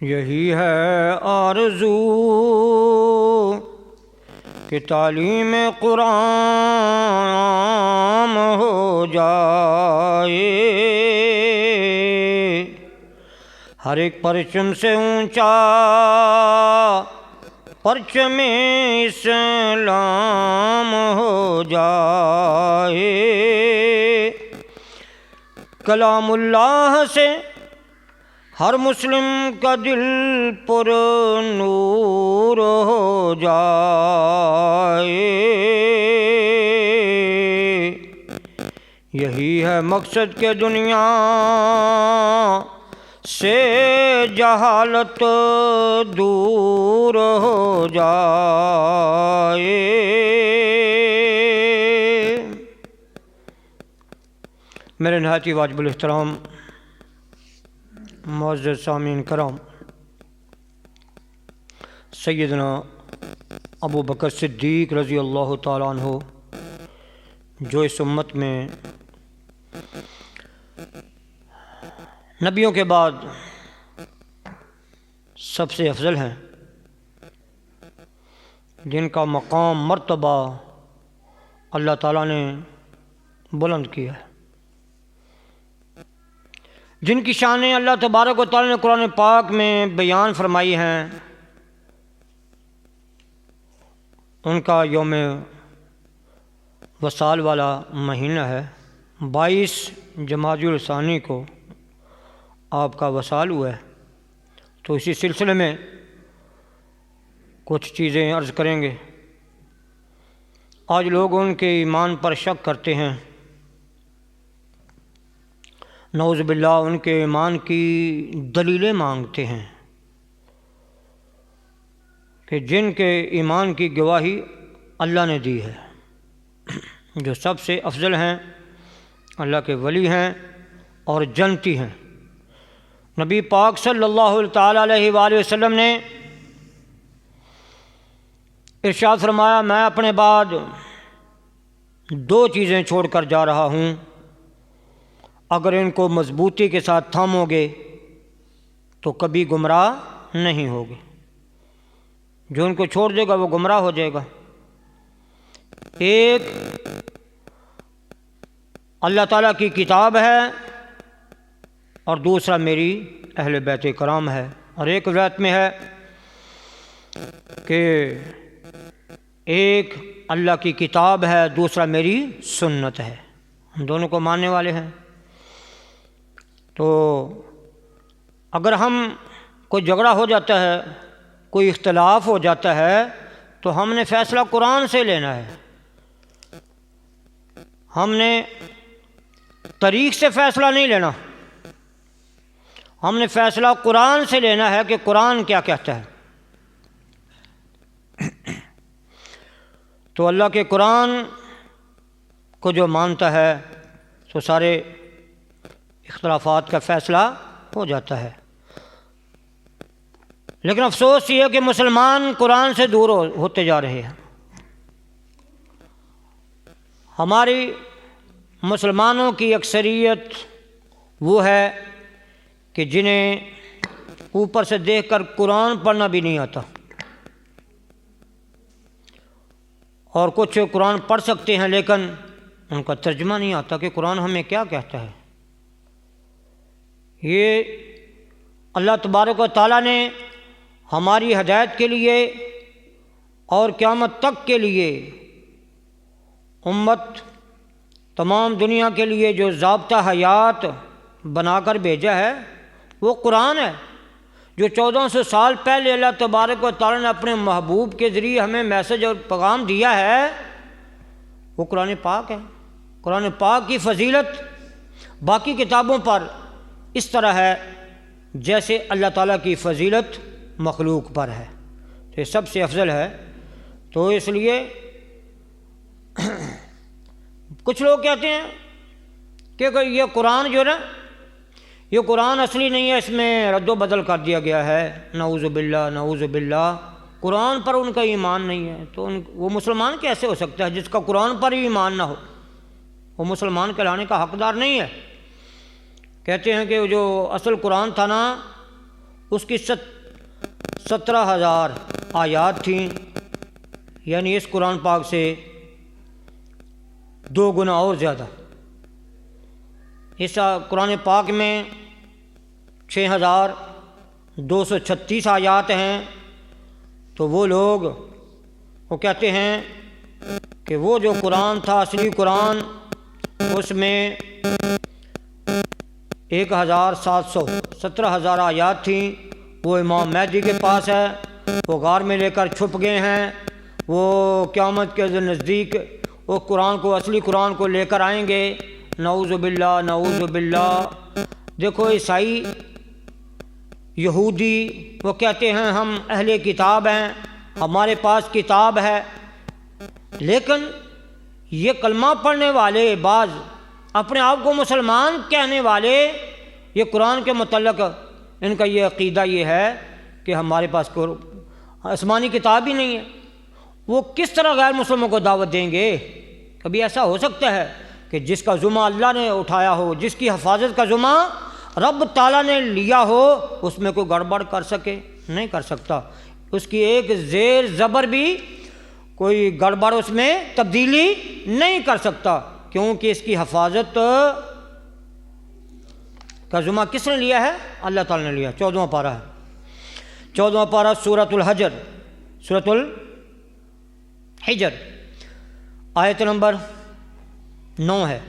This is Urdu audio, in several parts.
یہی ہے آرزو کہ تعلیم قرآن ہو جائے، ہر ایک پرچم سے اونچا پرچم اسلام ہو جائے، کلام اللہ سے ہر مسلم کا دل پر نور ہو جائے، یہی ہے مقصد کہ دنیا سے جہالت دور ہو جائے۔ میرے نہایت واجب الاحترام معزز سامعین کرام، سیدنا ابو بکر صدیق رضی اللہ تعالیٰ عنہ جو اس امت میں نبیوں کے بعد سب سے افضل ہیں، جن کا مقام مرتبہ اللہ تعالیٰ نے بلند کیا ہے، جن کی شانیں اللہ تبارک و تعالیٰ نے قرآن پاک میں بیان فرمائی ہیں، ان کا یوم وصال والا مہینہ ہے، 22 جمادی الثانی کو آپ کا وصال ہوا ہے، تو اسی سلسلے میں کچھ چیزیں عرض کریں گے۔ آج لوگ ان کے ایمان پر شک کرتے ہیں، نعوذ باللہ ان کے ایمان کی دلیلیں مانگتے ہیں کہ جن کے ایمان کی گواہی اللہ نے دی ہے، جو سب سے افضل ہیں، اللہ کے ولی ہیں اور جنتی ہیں۔ نبی پاک صلی اللہ تعالیٰ علیہ وآلہ وسلم نے ارشاد فرمایا، میں اپنے بعد 2 چیزیں چھوڑ کر جا رہا ہوں، اگر ان کو مضبوطی کے ساتھ تھامو گے تو کبھی گمراہ نہیں ہوگے، جو ان کو چھوڑ دے گا وہ گمراہ ہو جائے گا۔ ایک اللہ تعالیٰ کی کتاب ہے اور دوسرا میری اہل بیت کرام ہے، اور ایک روایت میں ہے کہ ایک اللہ کی کتاب ہے، دوسرا میری سنت ہے، ہم دونوں کو ماننے والے ہیں۔ تو اگر ہم کوئی جھگڑا ہو جاتا ہے، کوئی اختلاف ہو جاتا ہے، تو ہم نے فیصلہ قرآن سے لینا ہے، ہم نے طریق سے فیصلہ نہیں لینا، ہم نے فیصلہ قرآن سے لینا ہے کہ قرآن کیا کہتا ہے۔ تو اللہ کے قرآن کو جو مانتا ہے تو سارے اختلافات کا فیصلہ ہو جاتا ہے، لیکن افسوس یہ ہے کہ مسلمان قرآن سے دور ہوتے جا رہے ہیں۔ ہماری مسلمانوں کی اکثریت وہ ہے کہ جنہیں اوپر سے دیکھ کر قرآن پڑھنا بھی نہیں آتا، اور کچھ قرآن پڑھ سکتے ہیں لیکن ان کا ترجمہ نہیں آتا کہ قرآن ہمیں کیا کہتا ہے۔ یہ اللہ تبارک و تعالیٰ نے ہماری ہدایت کے لیے اور قیامت تک کے لیے امت تمام دنیا کے لیے جو ضابطہ حیات بنا کر بھیجا ہے وہ قرآن ہے، جو 1400 سال پہلے اللہ تبارک و تعالیٰ نے اپنے محبوب کے ذریعے ہمیں میسج اور پیغام دیا ہے، وہ قرآن پاک ہے۔ قرآن پاک کی فضیلت باقی کتابوں پر اس طرح ہے جیسے اللہ تعالیٰ کی فضیلت مخلوق پر ہے، تو یہ سب سے افضل ہے۔ تو اس لیے کچھ لوگ کہتے ہیں کہ یہ قرآن جو ہے نا، یہ قرآن اصلی نہیں ہے، اس میں رد و بدل کر دیا گیا ہے، نعوذ باللہ نعوذ باللہ، قرآن پر ان کا ایمان نہیں ہے، تو وہ مسلمان کیسے ہو سکتا ہے جس کا قرآن پر ہی ایمان نہ ہو؟ وہ مسلمان کہلانے کا حقدار نہیں ہے۔ کہتے ہیں کہ جو اصل قرآن تھا نا، اس کی 17,000 آیات تھیں، یعنی اس قرآن پاک سے 2 گنا اور زیادہ۔ اس قرآن پاک میں 6,236 آیات ہیں۔ تو وہ لوگ وہ کہتے ہیں کہ وہ جو قرآن تھا، اصلی قرآن، اس میں 17,000 آیات تھیں، وہ امام مہدی کے پاس ہے، وہ غار میں لے کر چھپ گئے ہیں، وہ قیامت کے نزدیک وہ قرآن کو، اصلی قرآن کو لے کر آئیں گے۔ نعوذ باللہ، نعوذ باللہ۔ دیکھو عیسائی، یہودی، وہ کہتے ہیں ہم اہل کتاب ہیں، ہمارے پاس کتاب ہے، لیکن یہ کلمہ پڑھنے والے بعض اپنے آپ کو مسلمان کہنے والے، یہ قرآن کے متعلق ان کا یہ عقیدہ یہ ہے کہ ہمارے پاس آسمانی کتاب ہی نہیں ہے، وہ کس طرح غیر مسلموں کو دعوت دیں گے؟ کبھی ایسا ہو سکتا ہے کہ جس کا ذمہ اللہ نے اٹھایا ہو، جس کی حفاظت کا ذمہ رب تعالیٰ نے لیا ہو، اس میں کوئی گڑبڑ کر سکے؟ نہیں کر سکتا۔ اس کی ایک زیر زبر بھی کوئی گڑبڑ اس میں تبدیلی نہیں کر سکتا، کیونکہ اس کی حفاظت کا ذمہ کس نے لیا ہے؟ اللہ تعالیٰ نے لیا۔ 14واں پارہ ہے، 14واں پارہ سورۃ الحجر، سورۃ الحجر، آیت نمبر 9 ہے۔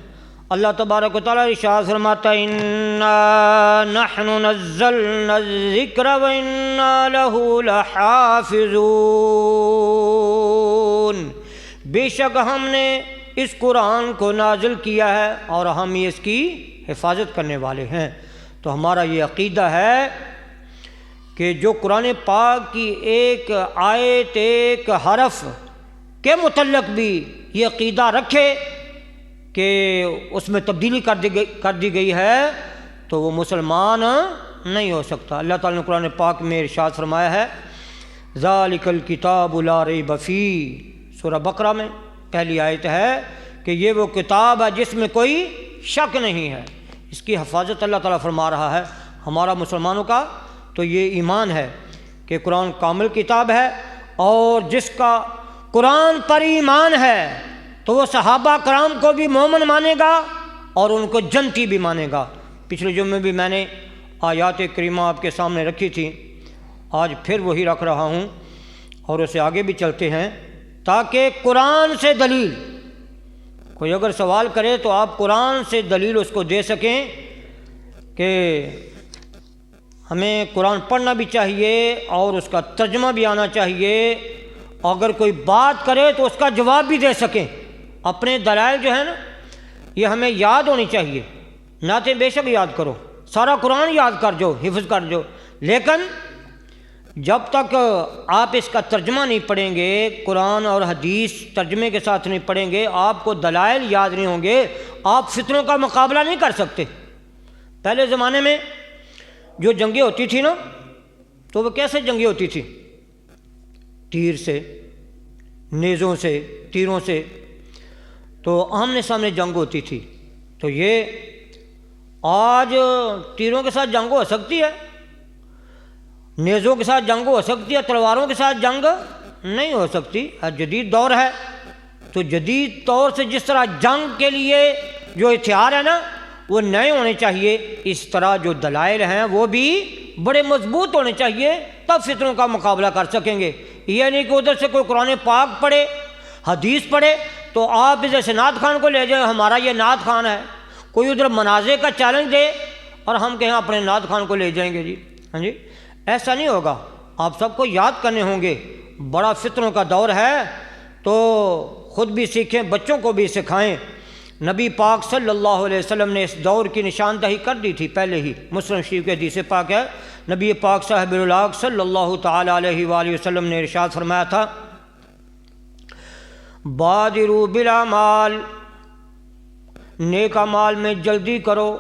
اللہ تبارک و تعالیٰ ارشاد فرماتا ہے اِنَّا نَحْنُ نَزَّلْنَا الذِّكْرَ وَإِنَّا لَهُ لَحَافِظُونَ، بے شک ہم نے اس قرآن کو نازل کیا ہے اور ہم ہی اس کی حفاظت کرنے والے ہیں۔ تو ہمارا یہ عقیدہ ہے کہ جو قرآن پاک کی ایک آیت، ایک حرف کے متعلق بھی یہ عقیدہ رکھے کہ اس میں تبدیلی کر دی گئی ہے، تو وہ مسلمان نہیں ہو سکتا۔ اللہ تعالیٰ نے قرآن پاک میں ارشاد فرمایا ہے ذَلِكَ الْكِتَابُ لَا رَيْبَ فِيهِ، سورہ بقرہ میں پہلی آیت ہے کہ یہ وہ کتاب ہے جس میں کوئی شک نہیں ہے۔ اس کی حفاظت اللہ تعالیٰ فرما رہا ہے۔ ہمارا مسلمانوں کا تو یہ ایمان ہے کہ قرآن کامل کتاب ہے، اور جس کا قرآن پر ایمان ہے تو وہ صحابہ کرام کو بھی مومن مانے گا اور ان کو جنتی بھی مانے گا۔ پچھلے جمعے بھی میں نے آیات کریمہ آپ کے سامنے رکھی تھی، آج پھر وہی رکھ رہا ہوں، اور اسے آگے بھی چلتے ہیں تاکہ قرآن سے دلیل، کوئی اگر سوال کرے تو آپ قرآن سے دلیل اس کو دے سکیں کہ ہمیں قرآن پڑھنا بھی چاہیے اور اس کا ترجمہ بھی آنا چاہیے، اگر کوئی بات کرے تو اس کا جواب بھی دے سکیں۔ اپنے دلائل جو ہے نا یہ ہمیں یاد ہونی چاہیے، نعتیں بے شک یاد کرو، سارا قرآن یاد کر جو، حفظ کر جو، لیکن جب تک آپ اس کا ترجمہ نہیں پڑھیں گے، قرآن اور حدیث ترجمے کے ساتھ نہیں پڑھیں گے، آپ کو دلائل یاد نہیں ہوں گے، آپ فتنوں کا مقابلہ نہیں کر سکتے۔ پہلے زمانے میں جو جنگیں ہوتی تھیں نا، تو وہ کیسے جنگیں ہوتی تھیں؟ تیر سے، نیزوں سے، تیروں سے، تو آمنے سامنے جنگ ہوتی تھی۔ تو یہ آج تیروں کے ساتھ جنگ ہو سکتی ہے، نیزوں کے ساتھ جنگ ہو سکتی ہے، تلواروں کے ساتھ جنگ نہیں ہو سکتی۔ جدید دور ہے، تو جدید طور سے جس طرح جنگ کے لیے جو ہتھیار ہے نا وہ نئے ہونے چاہیے، اس طرح جو دلائل ہیں وہ بھی بڑے مضبوط ہونے چاہیے، تب فتنوں کا مقابلہ کر سکیں گے۔ یہ نہیں کہ ادھر سے کوئی قرآن پاک پڑھے، حدیث پڑھے تو آپ ادھر سے نعت خان کو لے جائیں ہمارا یہ نعت خان ہے، کوئی ادھر منازع کا چیلنج دے اور ہم کہیں اپنے نعت خان کو لے جائیں گے جی، ہاں جی، ایسا نہیں ہوگا۔ آپ سب کو یاد کرنے ہوں گے، بڑا فتنوں کا دور ہے، تو خود بھی سیکھیں، بچوں کو بھی سکھائیں۔ نبی پاک صلی اللہ علیہ وسلم نے اس دور کی نشاندہی کر دی تھی پہلے ہی، مسلم شریف کے حدیث پاک ہے، نبی پاک صاحب العلاق صلی اللہ تعالی علیہ وآلہ وسلم نے ارشاد فرمایا تھا بادروا بالاعمال، نیک اعمال میں جلدی کرو،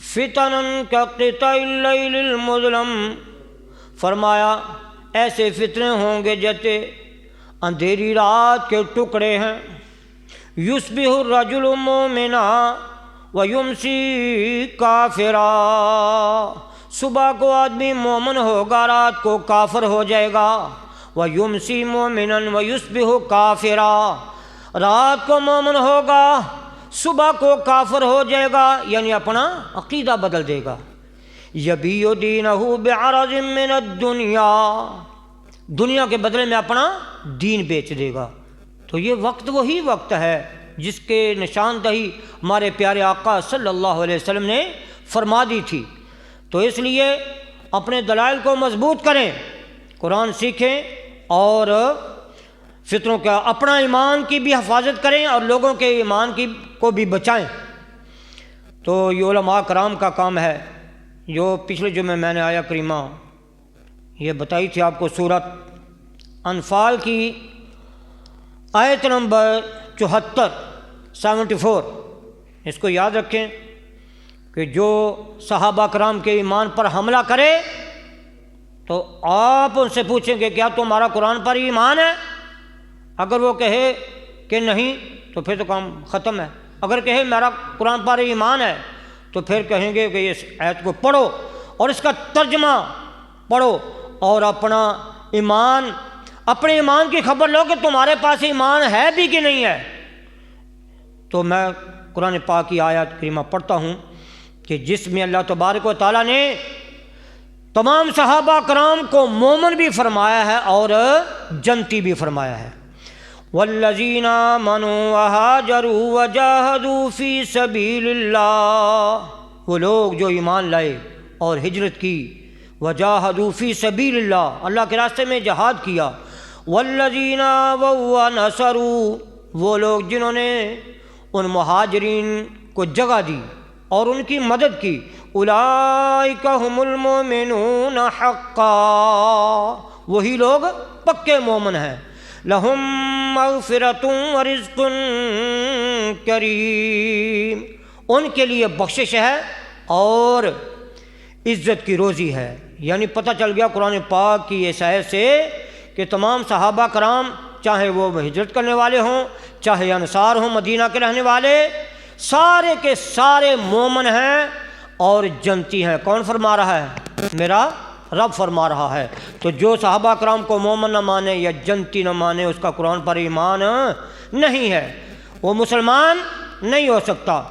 فتنا کقطع اللیل المظلم، فرمایا ایسے فتنے ہوں گے جیسے اندھیری رات کے ٹکڑے ہیں، یصبح الرجل مومنا ویمسی کافرا، صبح کو آدمی مومن ہوگا، رات کو کافر ہو جائے گا۔ وَيُمْسِي مُؤْمِنًا وَيُصْبِحُ كَافِرًا، رات کو مومن ہوگا، صبح کو کافر ہو جائے گا، یعنی اپنا عقیدہ بدل دے گا۔ يَبِيعُ دِينَهُ بِعَرَضٍ مِّنَ الدُّنْيَا، دنیا کے بدلے میں اپنا دین بیچ دے گا۔ تو یہ وقت وہی وقت ہے جس کے نشاندہی ہمارے پیارے آقا صلی اللہ علیہ وسلم نے فرما دی تھی۔ تو اس لیے اپنے دلائل کو مضبوط کریں، قرآن سیکھیں اور فطروں کا اپنا ایمان کی بھی حفاظت کریں اور لوگوں کے ایمان کو بھی بچائیں۔ تو یہ علماء کرام کا کام ہے۔ جو پچھلے جمعے میں نے آیا کریمہ یہ بتائی تھی آپ کو، سورۃ انفال کی آیت نمبر 74 اس کو یاد رکھیں کہ جو صحابہ کرام کے ایمان پر حملہ کرے تو آپ ان سے پوچھیں کہ کیا تمہارا قرآن پر ایمان ہے؟ اگر وہ کہے کہ نہیں تو پھر تو کام ختم ہے۔ اگر کہے میرا قرآن پر ایمان ہے تو پھر کہیں گے کہ اس آیت کو پڑھو اور اس کا ترجمہ پڑھو اور اپنے ایمان کی خبر لو کہ تمہارے پاس ایمان ہے بھی کہ نہیں ہے۔ تو میں قرآن پاک کی آیت کریمہ پڑھتا ہوں کہ جس میں اللہ تبارک و تعالیٰ نے تمام صحابہ کرام کو مومن بھی فرمایا ہے اور جنتی بھی فرمایا ہے۔ والذین آمنوا وہاجروا وجاہدوا فی سبیل اللہ، وہ لوگ جو ایمان لائے اور ہجرت کی، وجاہدوا فی سبیل اللہ، اللہ کے راستے میں جہاد کیا۔ والذین ونصروا، وہ لوگ جنہوں نے ان مہاجرین کو جگہ دی اور ان کی مدد کی۔ اولئک ھم المؤمنون حقا، وہی لوگ پکے مومن ہیں۔ لہم مغفرۃ ورزق کریم، ان کے لیے بخشش ہے اور عزت کی روزی ہے۔ یعنی پتہ چل گیا قرآن پاک کی اس آیت سے کہ تمام صحابہ کرام چاہے وہ ہجرت کرنے والے ہوں چاہے انصار ہوں مدینہ کے رہنے والے، سارے کے سارے مومن ہیں اور جنتی ہیں۔ کون فرما رہا ہے؟ میرا رب فرما رہا ہے۔ تو جو صحابہ کرام کو مومن نہ مانے یا جنتی نہ مانے اس کا قرآن پر ایمان نہیں ہے، وہ مسلمان نہیں ہو سکتا۔